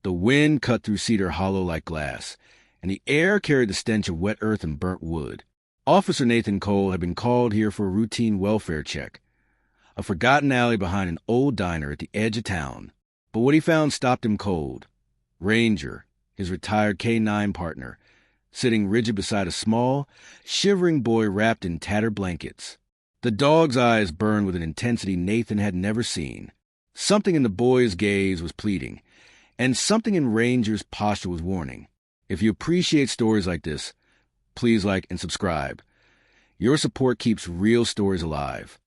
The wind cut through Cedar Hollow like glass, and the air carried the stench of wet earth and burnt wood. Officer Nathan Cole had been called here for a routine welfare check. A forgotten alley behind an old diner at the edge of town. But what he found stopped him cold. Ranger, his retired K-9 partner, sitting rigid beside a small, shivering boy wrapped in tattered blankets. The dog's eyes burned with an intensity Nathan had never seen. Something in the boy's gaze was pleading, and something in Ranger's posture was warning. If you appreciate stories like this, please like and subscribe. Your support keeps real stories alive.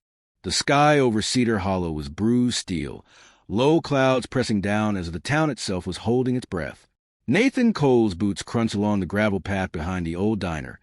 The sky over Cedar Hollow was bruised steel, low clouds pressing down as if the town itself was holding its breath. Nathan Cole's boots crunched along the gravel path behind the old diner,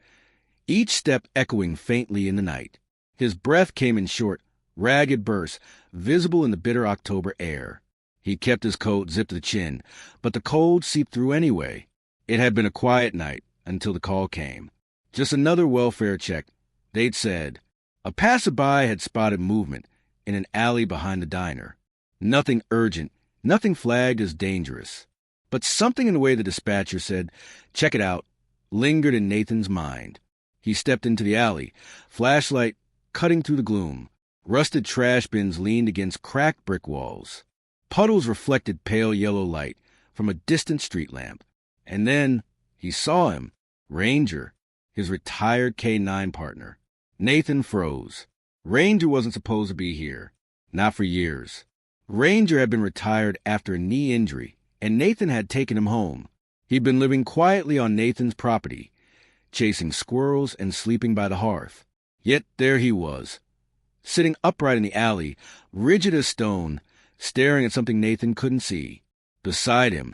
each step echoing faintly in the night. His breath came in short, ragged bursts, visible in the bitter October air. He kept his coat zipped to the chin, but the cold seeped through anyway. It had been a quiet night until the call came. Just another welfare check, they'd said. A passerby had spotted movement in an alley behind the diner. Nothing urgent, nothing flagged as dangerous. But something in the way the dispatcher said, "Check it out," lingered in Nathan's mind. He stepped into the alley, flashlight cutting through the gloom. Rusted trash bins leaned against cracked brick walls. Puddles reflected pale yellow light from a distant street lamp. And then he saw him, Ranger, his retired K-9 partner. Nathan froze. Ranger wasn't supposed to be here. Not for years. Ranger had been retired after a knee injury, and Nathan had taken him home. He'd been living quietly on Nathan's property, chasing squirrels and sleeping by the hearth. Yet there he was, sitting upright in the alley, rigid as stone, staring at something Nathan couldn't see. Beside him,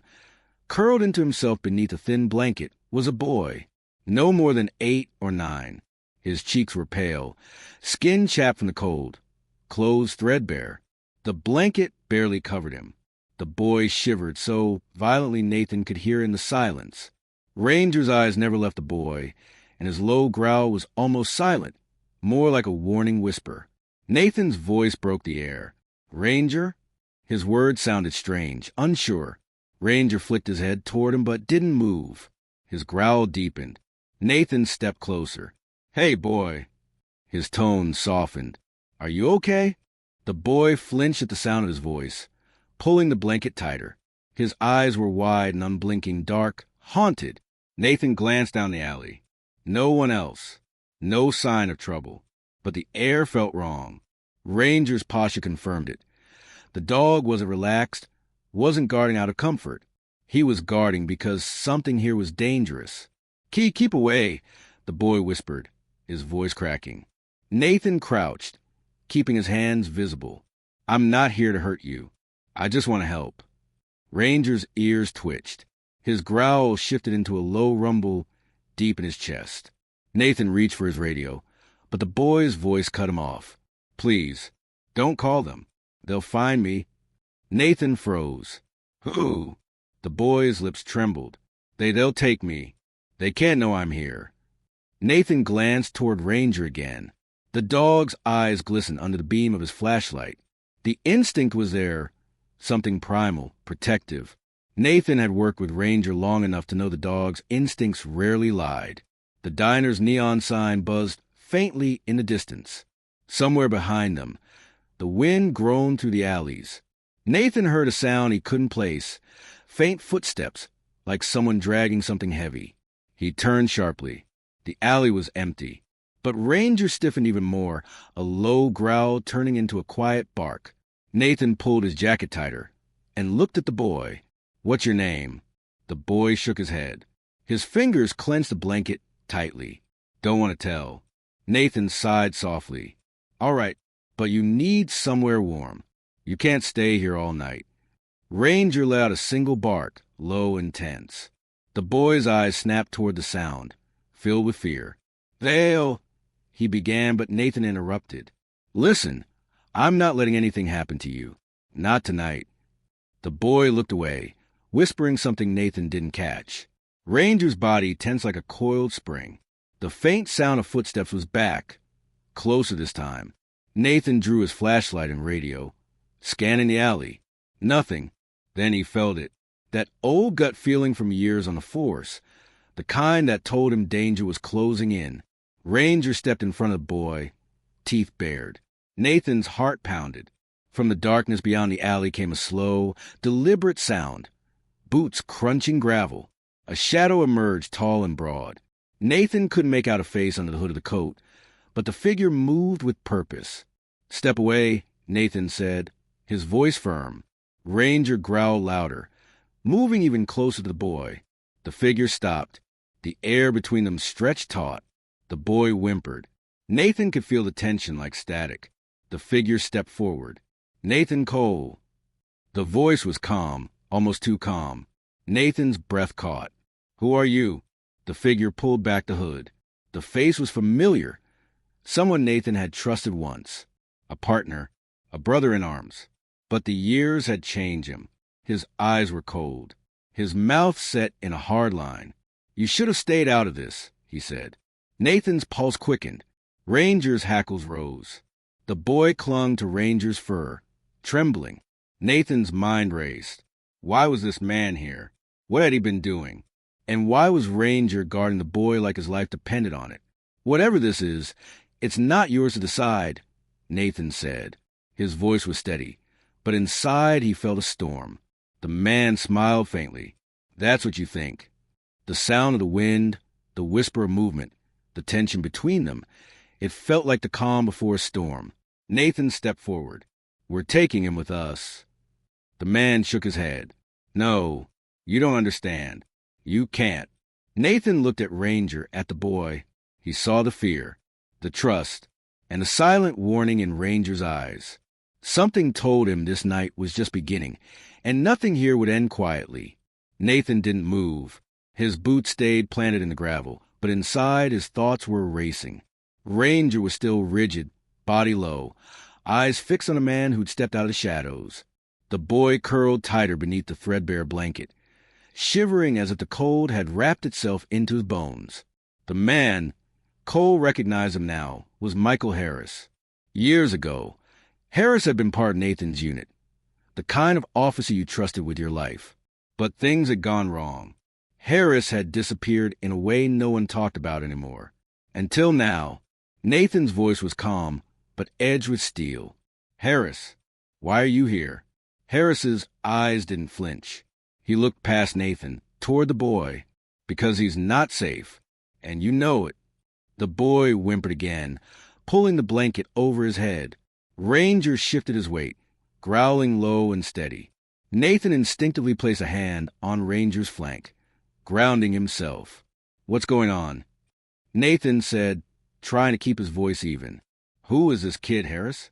curled into himself beneath a thin blanket, was a boy, no more than 8 or 9. His cheeks were pale, skin chapped from the cold, clothes threadbare. The blanket barely covered him. The boy shivered so violently Nathan could hear in the silence. Ranger's eyes never left the boy, and his low growl was almost silent, more like a warning whisper. Nathan's voice broke the air. "Ranger?" His words sounded strange, unsure. Ranger flicked his head toward him but didn't move. His growl deepened. Nathan stepped closer. "Hey, boy." His tone softened. "Are you okay?" The boy flinched at the sound of his voice, pulling the blanket tighter. His eyes were wide and unblinking, dark, haunted. Nathan glanced down the alley. No one else. No sign of trouble. But the air felt wrong. Ranger's posture confirmed it. The dog wasn't relaxed, wasn't guarding out of comfort. He was guarding because something here was dangerous. Keep away," the boy whispered, his voice cracking. Nathan crouched, keeping his hands visible. "I'm not here to hurt you. I just want to help." Ranger's ears twitched. His growl shifted into a low rumble deep in his chest. Nathan reached for his radio, but the boy's voice cut him off. "Please, don't call them. They'll find me." Nathan froze. "Who?" The boy's lips trembled. They'll take me. They can't know I'm here." Nathan glanced toward Ranger again. The dog's eyes glistened under the beam of his flashlight. The instinct was there, something primal, protective. Nathan had worked with Ranger long enough to know the dog's instincts rarely lied. The diner's neon sign buzzed faintly in the distance. Somewhere behind them, the wind groaned through the alleys. Nathan heard a sound he couldn't place, faint footsteps, like someone dragging something heavy. He turned sharply. The alley was empty. But Ranger stiffened even more, a low growl turning into a quiet bark. Nathan pulled his jacket tighter and looked at the boy. "What's your name?" The boy shook his head. His fingers clenched the blanket tightly. "Don't want to tell." Nathan sighed softly. "All right, but you need somewhere warm. You can't stay here all night." Ranger let out a single bark, low and tense. The boy's eyes snapped toward the sound, filled with fear. "They'll—" he began, but Nathan interrupted. "Listen, I'm not letting anything happen to you. Not tonight." The boy looked away, whispering something Nathan didn't catch. Ranger's body tensed like a coiled spring. The faint sound of footsteps was back, closer this time. Nathan drew his flashlight and radio, scanning the alley. Nothing. Then he felt it. That old gut feeling from years on the force, the kind that told him danger was closing in. Ranger stepped in front of the boy, teeth bared. Nathan's heart pounded. From the darkness beyond the alley came a slow, deliberate sound. Boots crunching gravel. A shadow emerged, tall and broad. Nathan couldn't make out a face under the hood of the coat, but the figure moved with purpose. "Step away," Nathan said, his voice firm. Ranger growled louder, moving even closer to the boy. The figure stopped. The air between them stretched taut. The boy whimpered. Nathan could feel the tension like static. The figure stepped forward. "Nathan Cole." The voice was calm, almost too calm. Nathan's breath caught. "Who are you?" The figure pulled back the hood. The face was familiar. Someone Nathan had trusted once. A partner, a brother in arms. But the years had changed him. His eyes were cold. His mouth set in a hard line. "You should have stayed out of this," he said. Nathan's pulse quickened. Ranger's hackles rose. The boy clung to Ranger's fur, trembling. Nathan's mind raced. Why was this man here? What had he been doing? And why was Ranger guarding the boy like his life depended on it? "Whatever this is, it's not yours to decide," Nathan said. His voice was steady, but inside he felt a storm. The man smiled faintly. "That's what you think." The sound of the wind, the whisper of movement, the tension between them, it felt like the calm before a storm. Nathan stepped forward. "We're taking him with us." The man shook his head. "No, you don't understand. You can't." Nathan looked at Ranger, at the boy. He saw the fear, the trust, and the silent warning in Ranger's eyes. Something told him this night was just beginning, and nothing here would end quietly. Nathan didn't move. His boots stayed planted in the gravel, but inside his thoughts were racing. Ranger was still rigid, body low, eyes fixed on a man who'd stepped out of the shadows. The boy curled tighter beneath the threadbare blanket, shivering as if the cold had wrapped itself into his bones. The man, Cole recognized him now, was Michael Harris. Years ago, Harris had been part of Nathan's unit, the kind of officer you trusted with your life. But things had gone wrong. Harris had disappeared in a way no one talked about anymore. Until now, Nathan's voice was calm, but edged with steel. "Harris, why are you here?" Harris's eyes didn't flinch. He looked past Nathan, toward the boy. "Because he's not safe, and you know it." The boy whimpered again, pulling the blanket over his head. Ranger shifted his weight, growling low and steady. Nathan instinctively placed a hand on Ranger's flank, grounding himself. "What's going on?" Nathan said, trying to keep his voice even. "Who is this kid, Harris?"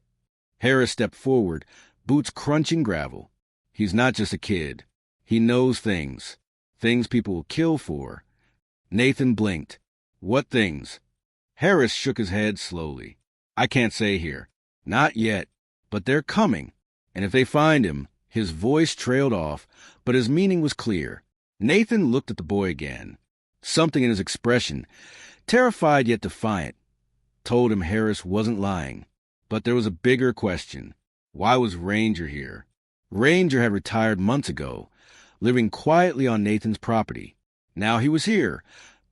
Harris stepped forward, boots crunching gravel. "He's not just a kid. He knows things people will kill for." Nathan blinked. "What things?" Harris shook his head slowly. "I can't say here. Not yet. But they're coming. And if they find him..." His voice trailed off, but his meaning was clear. Nathan looked at the boy again. Something in his expression, terrified yet defiant, told him Harris wasn't lying. But there was a bigger question. Why was Ranger here? Ranger had retired months ago, living quietly on Nathan's property. Now he was here,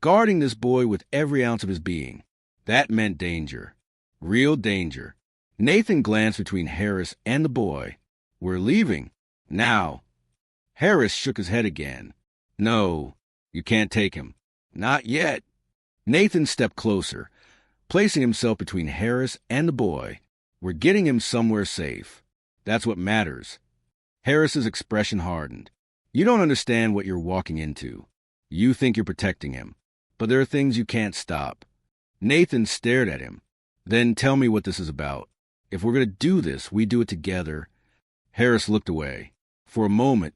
guarding this boy with every ounce of his being. That meant danger. Real danger. Nathan glanced between Harris and the boy. "We're leaving. Now." Harris shook his head again. "No, you can't take him. Not yet." Nathan stepped closer, placing himself between Harris and the boy. "We're getting him somewhere safe. That's what matters." Harris's expression hardened. "You don't understand what you're walking into. You think you're protecting him, but there are things you can't stop." Nathan stared at him. "Then tell me what this is about. If we're going to do this, we do it together." Harris looked away. For a moment,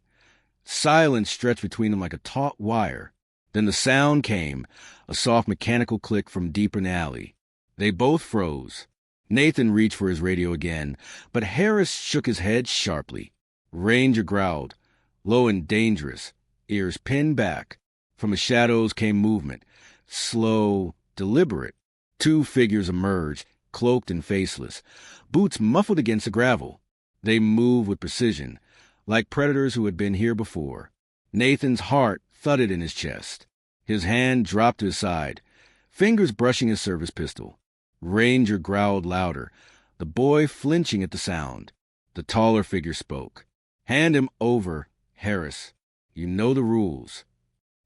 silence stretched between them like a taut wire. Then the sound came, a soft mechanical click from deeper in the alley. They both froze. Nathan reached for his radio again, but Harris shook his head sharply. Ranger growled, low and dangerous, ears pinned back. From the shadows came movement, slow, deliberate. Two figures emerged, cloaked and faceless, boots muffled against the gravel. They moved with precision, like predators who had been here before. Nathan's heart thudded in his chest. His hand dropped to his side, fingers brushing his service pistol. Ranger growled louder, the boy flinching at the sound. The taller figure spoke. "Hand him over, Harris. You know the rules."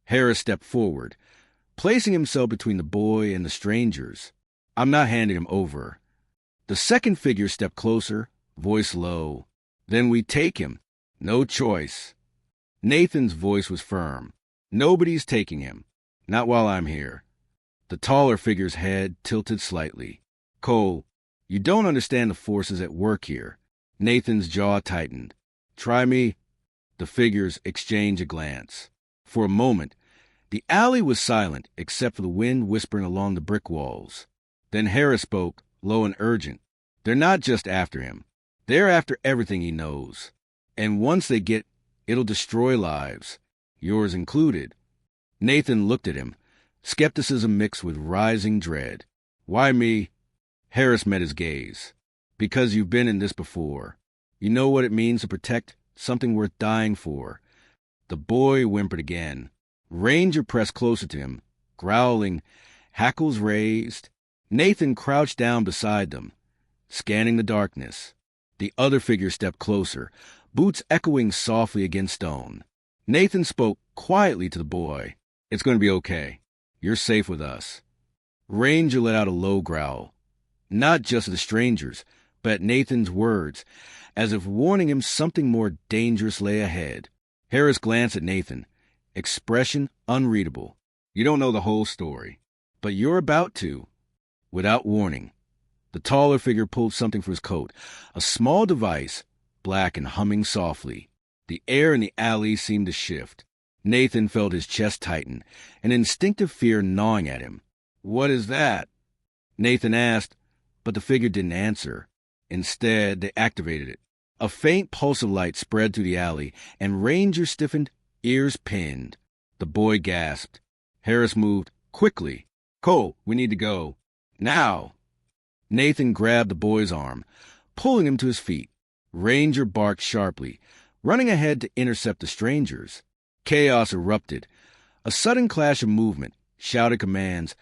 Harris stepped forward, placing himself between the boy and the strangers. "I'm not handing him over." The second figure stepped closer, voice low. "Then we take him. No choice." Nathan's voice was firm. "Nobody's taking him. Not while I'm here." The taller figure's head tilted slightly. "Cole, you don't understand the forces at work here." Nathan's jaw tightened. "Try me." The figures exchanged a glance. For a moment, the alley was silent except for the wind whispering along the brick walls. Then Harris spoke, low and urgent. "They're not just after him. They're after everything he knows. And once they get, it'll destroy lives, yours included." Nathan looked at him, skepticism mixed with rising dread. "Why me?" Harris met his gaze. "Because you've been in this before. You know what it means to protect something worth dying for." The boy whimpered again. Ranger pressed closer to him, growling, hackles raised. Nathan crouched down beside them, scanning the darkness. The other figure stepped closer, boots echoing softly against stone. Nathan spoke quietly to the boy. "It's going to be okay. You're safe with us." Ranger let out a low growl, not just at the strangers, but at Nathan's words, as if warning him something more dangerous lay ahead. Harris glanced at Nathan, expression unreadable. "You don't know the whole story, but you're about to." Without warning, the taller figure pulled something from his coat, a small device, black and humming softly. The air in the alley seemed to shift. Nathan felt his chest tighten, an instinctive fear gnawing at him. "What is that?" Nathan asked, but the figure didn't answer. Instead, they activated it. A faint pulse of light spread through the alley, and Ranger stiffened, ears pinned. The boy gasped. Harris moved quickly. "Cole, we need to go. Now!" Nathan grabbed the boy's arm, pulling him to his feet. Ranger barked sharply, running ahead to intercept the strangers. Chaos erupted. A sudden clash of movement, shouted commands,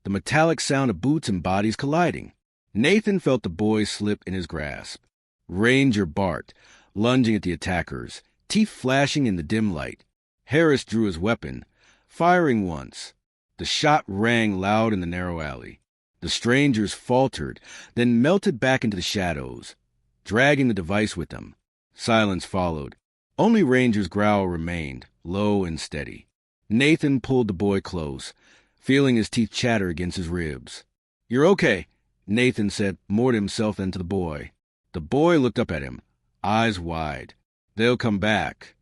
the metallic sound of boots and bodies colliding. Nathan felt the boy slip in his grasp. Ranger barked, lunging at the attackers, teeth flashing in the dim light. Harris drew his weapon, firing once. The shot rang loud in the narrow alley. The strangers faltered, then melted back into the shadows, dragging the device with them. Silence followed. Only Ranger's growl remained, low and steady. Nathan pulled the boy close, feeling his teeth chatter against his ribs. "You're okay," Nathan said more to himself than to the boy. The boy looked up at him, eyes wide. "They'll come back."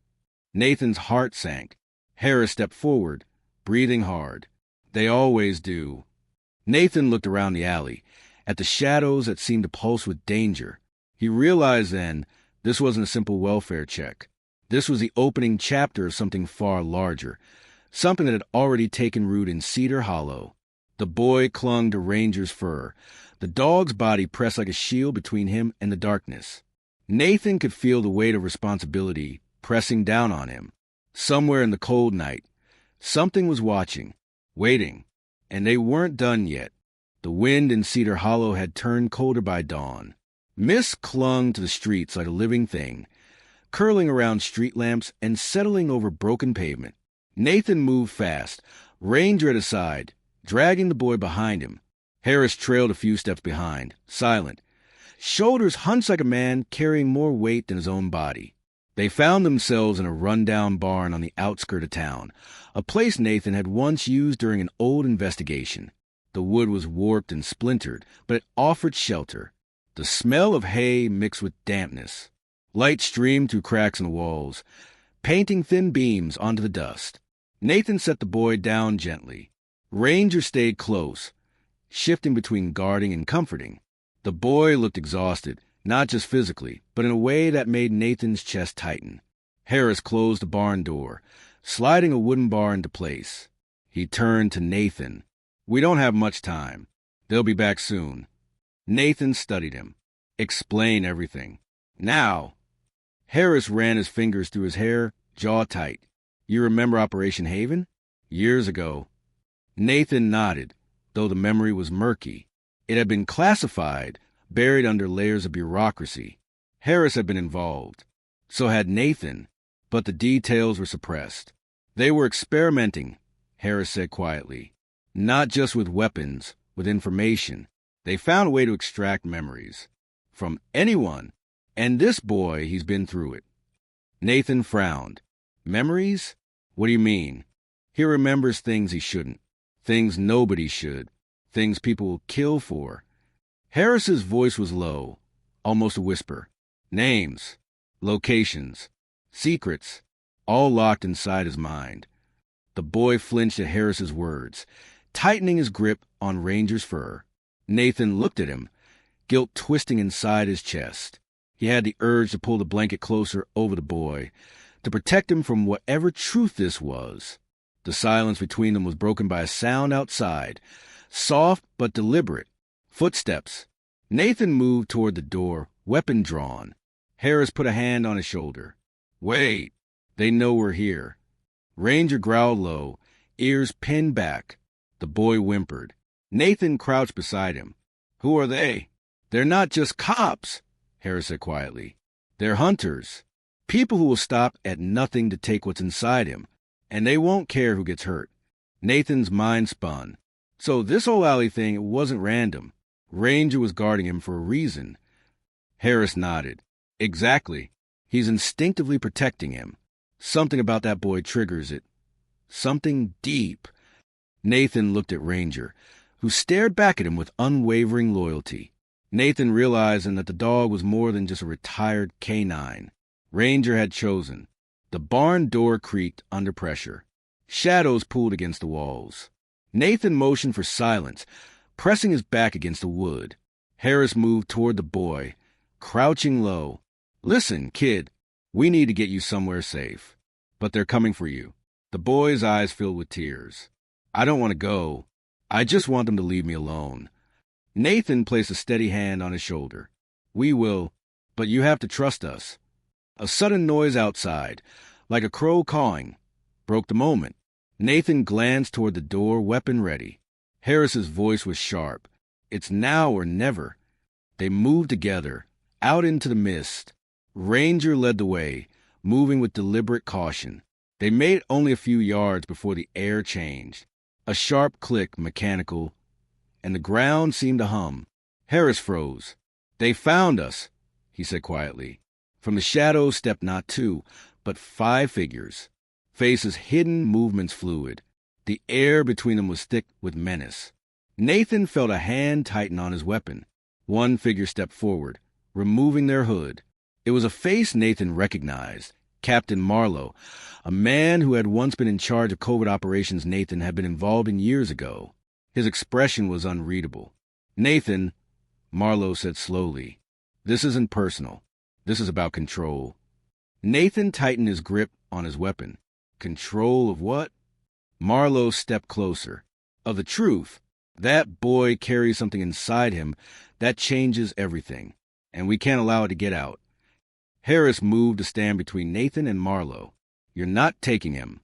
Nathan's heart sank. Harris stepped forward, breathing hard. "They always do." Nathan looked around the alley, at the shadows that seemed to pulse with danger. He realized then this wasn't a simple welfare check. This was the opening chapter of something far larger, something that had already taken root in Cedar Hollow. The boy clung to Ranger's fur, the dog's body pressed like a shield between him and the darkness. Nathan could feel the weight of responsibility pressing down on him. Somewhere in the cold night, something was watching, waiting, and they weren't done yet. The wind in Cedar Hollow had turned colder by dawn. Mist clung to the streets like a living thing, curling around street lamps and settling over broken pavement. Nathan moved fast, Ranger at his side, dragging the boy behind him. Harris trailed a few steps behind, silent, shoulders hunched like a man carrying more weight than his own body. They found themselves in a run-down barn on the outskirts of town, a place Nathan had once used during an old investigation. The wood was warped and splintered, but it offered shelter. The smell of hay mixed with dampness. Light streamed through cracks in the walls, painting thin beams onto the dust. Nathan set the boy down gently. Ranger stayed close, shifting between guarding and comforting. The boy looked exhausted, not just physically, but in a way that made Nathan's chest tighten. Harris closed the barn door, sliding a wooden bar into place. He turned to Nathan. "We don't have much time. They'll be back soon." Nathan studied him. "Explain everything. Now." Harris ran his fingers through his hair, jaw tight. You remember Operation Haven? Years ago. Nathan nodded, though the memory was murky. It had been classified, buried under layers of bureaucracy. Harris had been involved. So had Nathan, but the details were suppressed. They were experimenting, Harris said quietly. Not just with weapons, with information. They found a way to extract memories. From anyone. And this boy, he's been through it. Nathan frowned. Memories? What do you mean? He remembers things he shouldn't. Things nobody should. Things people will kill for. Harris's voice was low, almost a whisper. Names, locations, secrets, all locked inside his mind. The boy flinched at Harris's words, tightening his grip on Ranger's fur. Nathan looked at him, guilt twisting inside his chest. He had the urge to pull the blanket closer over the boy, to protect him from whatever truth this was. The silence between them was broken by a sound outside, soft but deliberate. Footsteps. Nathan moved toward the door, weapon drawn. Harris put a hand on his shoulder. Wait, they know we're here. Ranger growled low, ears pinned back. The boy whimpered. Nathan crouched beside him. Who are they? They're not just cops, Harris said quietly. They're hunters. People who will stop at nothing to take what's inside him, and they won't care who gets hurt. Nathan's mind spun. So this whole alley thing, it wasn't random. Ranger was guarding him for a reason. Harris nodded. Exactly. He's instinctively protecting him. Something about that boy triggers it. Something deep. Nathan looked at Ranger, who stared back at him with unwavering loyalty. Nathan realizing that the dog was more than just a retired canine. Ranger had chosen. The barn door creaked under pressure. Shadows pulled against the walls. Nathan motioned for silence, pressing his back against the wood. Harris moved toward the boy, crouching low. Listen, kid, we need to get you somewhere safe. But they're coming for you. The boy's eyes filled with tears. I don't want to go. I just want them to leave me alone. Nathan placed a steady hand on his shoulder. We will, but you have to trust us. A sudden noise outside, like a crow cawing, broke the moment. Nathan glanced toward the door, weapon ready. Harris's voice was sharp. It's now or never. They moved together, out into the mist. Ranger led the way, moving with deliberate caution. They made only a few yards before the air changed. A sharp click, mechanical, and the ground seemed to hum. Harris froze. They found us, he said quietly. From the shadows stepped not two, but 5 figures. Faces hidden, movements fluid. The air between them was thick with menace. Nathan felt a hand tighten on his weapon. One figure stepped forward, removing their hood. It was a face Nathan recognized. Captain Marlowe, a man who had once been in charge of covert operations Nathan had been involved in years ago. His expression was unreadable. Nathan, Marlowe said slowly, this isn't personal. This is about control. Nathan tightened his grip on his weapon. Control of what? Marlowe stepped closer. Of the truth. That boy carries something inside him that changes everything, and we can't allow it to get out. Harris moved to stand between Nathan and Marlowe. You're not taking him.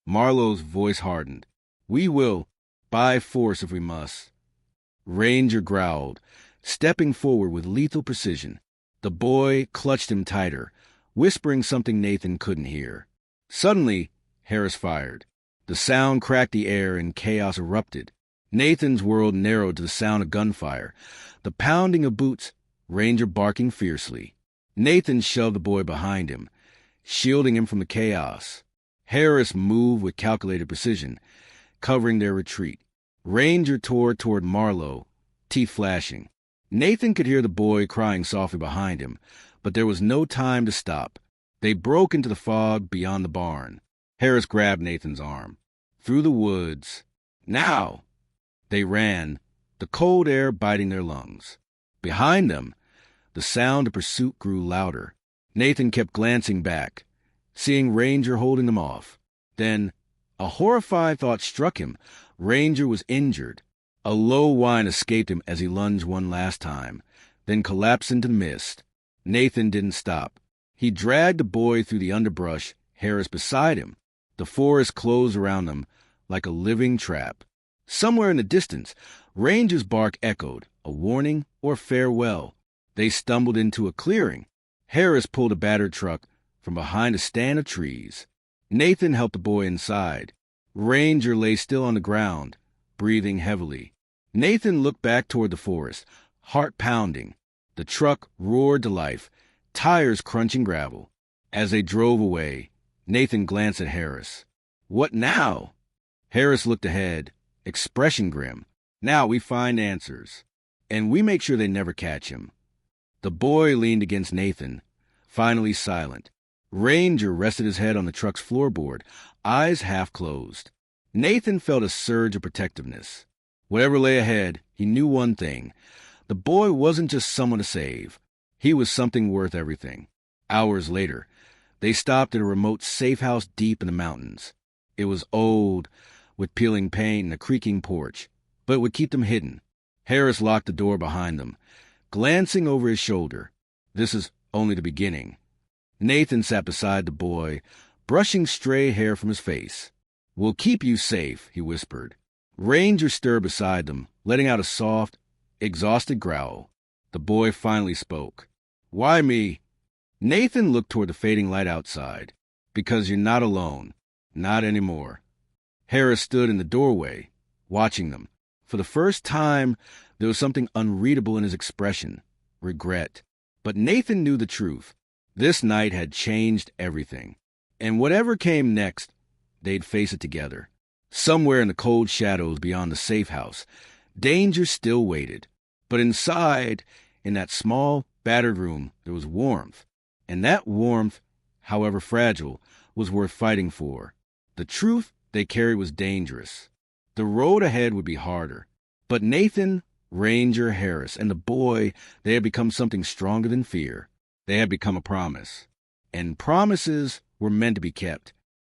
Marlowe's voice hardened. We will, by force if we must. Ranger growled, stepping forward with lethal precision. The boy clutched him tighter, whispering something Nathan couldn't hear. Suddenly, Harris fired. The sound cracked the air and chaos erupted. Nathan's world narrowed to the sound of gunfire, the pounding of boots, Ranger barking fiercely. Nathan shoved the boy behind him, shielding him from the chaos. Harris moved with calculated precision, covering their retreat. Ranger tore toward Marlowe, teeth flashing. Nathan could hear the boy crying softly behind him, but there was no time to stop. They broke into the fog beyond the barn. Harris grabbed Nathan's arm. Through the woods. Now! They ran, the cold air biting their lungs. Behind them, the sound of pursuit grew louder. Nathan kept glancing back, seeing Ranger holding them off. Then, a horrified thought struck him. Ranger was injured. A low whine escaped him as he lunged one last time, then collapsed into the mist. Nathan didn't stop. He dragged the boy through the underbrush, Harris beside him. The forest closed around them like a living trap. Somewhere in the distance, Ranger's bark echoed, a warning or farewell. They stumbled into a clearing. Harris pulled a battered truck from behind a stand of trees. Nathan helped the boy inside. Ranger lay still on the ground, breathing heavily. Nathan looked back toward the forest, heart pounding. The truck roared to life, tires crunching gravel. As they drove away, Nathan glanced at Harris. "What now?" Harris looked ahead, expression grim. "Now we find answers. And we make sure they never catch him." The boy leaned against Nathan, finally silent. Ranger rested his head on the truck's floorboard, eyes half closed. Nathan felt a surge of protectiveness. Whatever lay ahead, he knew one thing. The boy wasn't just someone to save. He was something worth everything. Hours later, they stopped at a remote safe house deep in the mountains. It was old, with peeling paint and a creaking porch, but it would keep them hidden. Harris locked the door behind them, glancing over his shoulder. This is only the beginning. Nathan sat beside the boy, brushing stray hair from his face. "We'll keep you safe," he whispered. Ranger stirred beside them, letting out a soft, exhausted growl. The boy finally spoke. "Why me?" Nathan looked toward the fading light outside. "Because you're not alone. Not anymore." Harris stood in the doorway, watching them. For the first time, there was something unreadable in his expression. Regret. But Nathan knew the truth. This night had changed everything. And whatever came next, they'd face it together. Somewhere in the cold shadows beyond the safe house, danger still waited. But inside, in that small, battered room, there was warmth. And that warmth, however fragile, was worth fighting for. The truth they carried was dangerous. The road ahead would be harder. But Nathan, Ranger, Harris, and the boy, they had become something stronger than fear. They had become a promise. And promises were meant to be kept.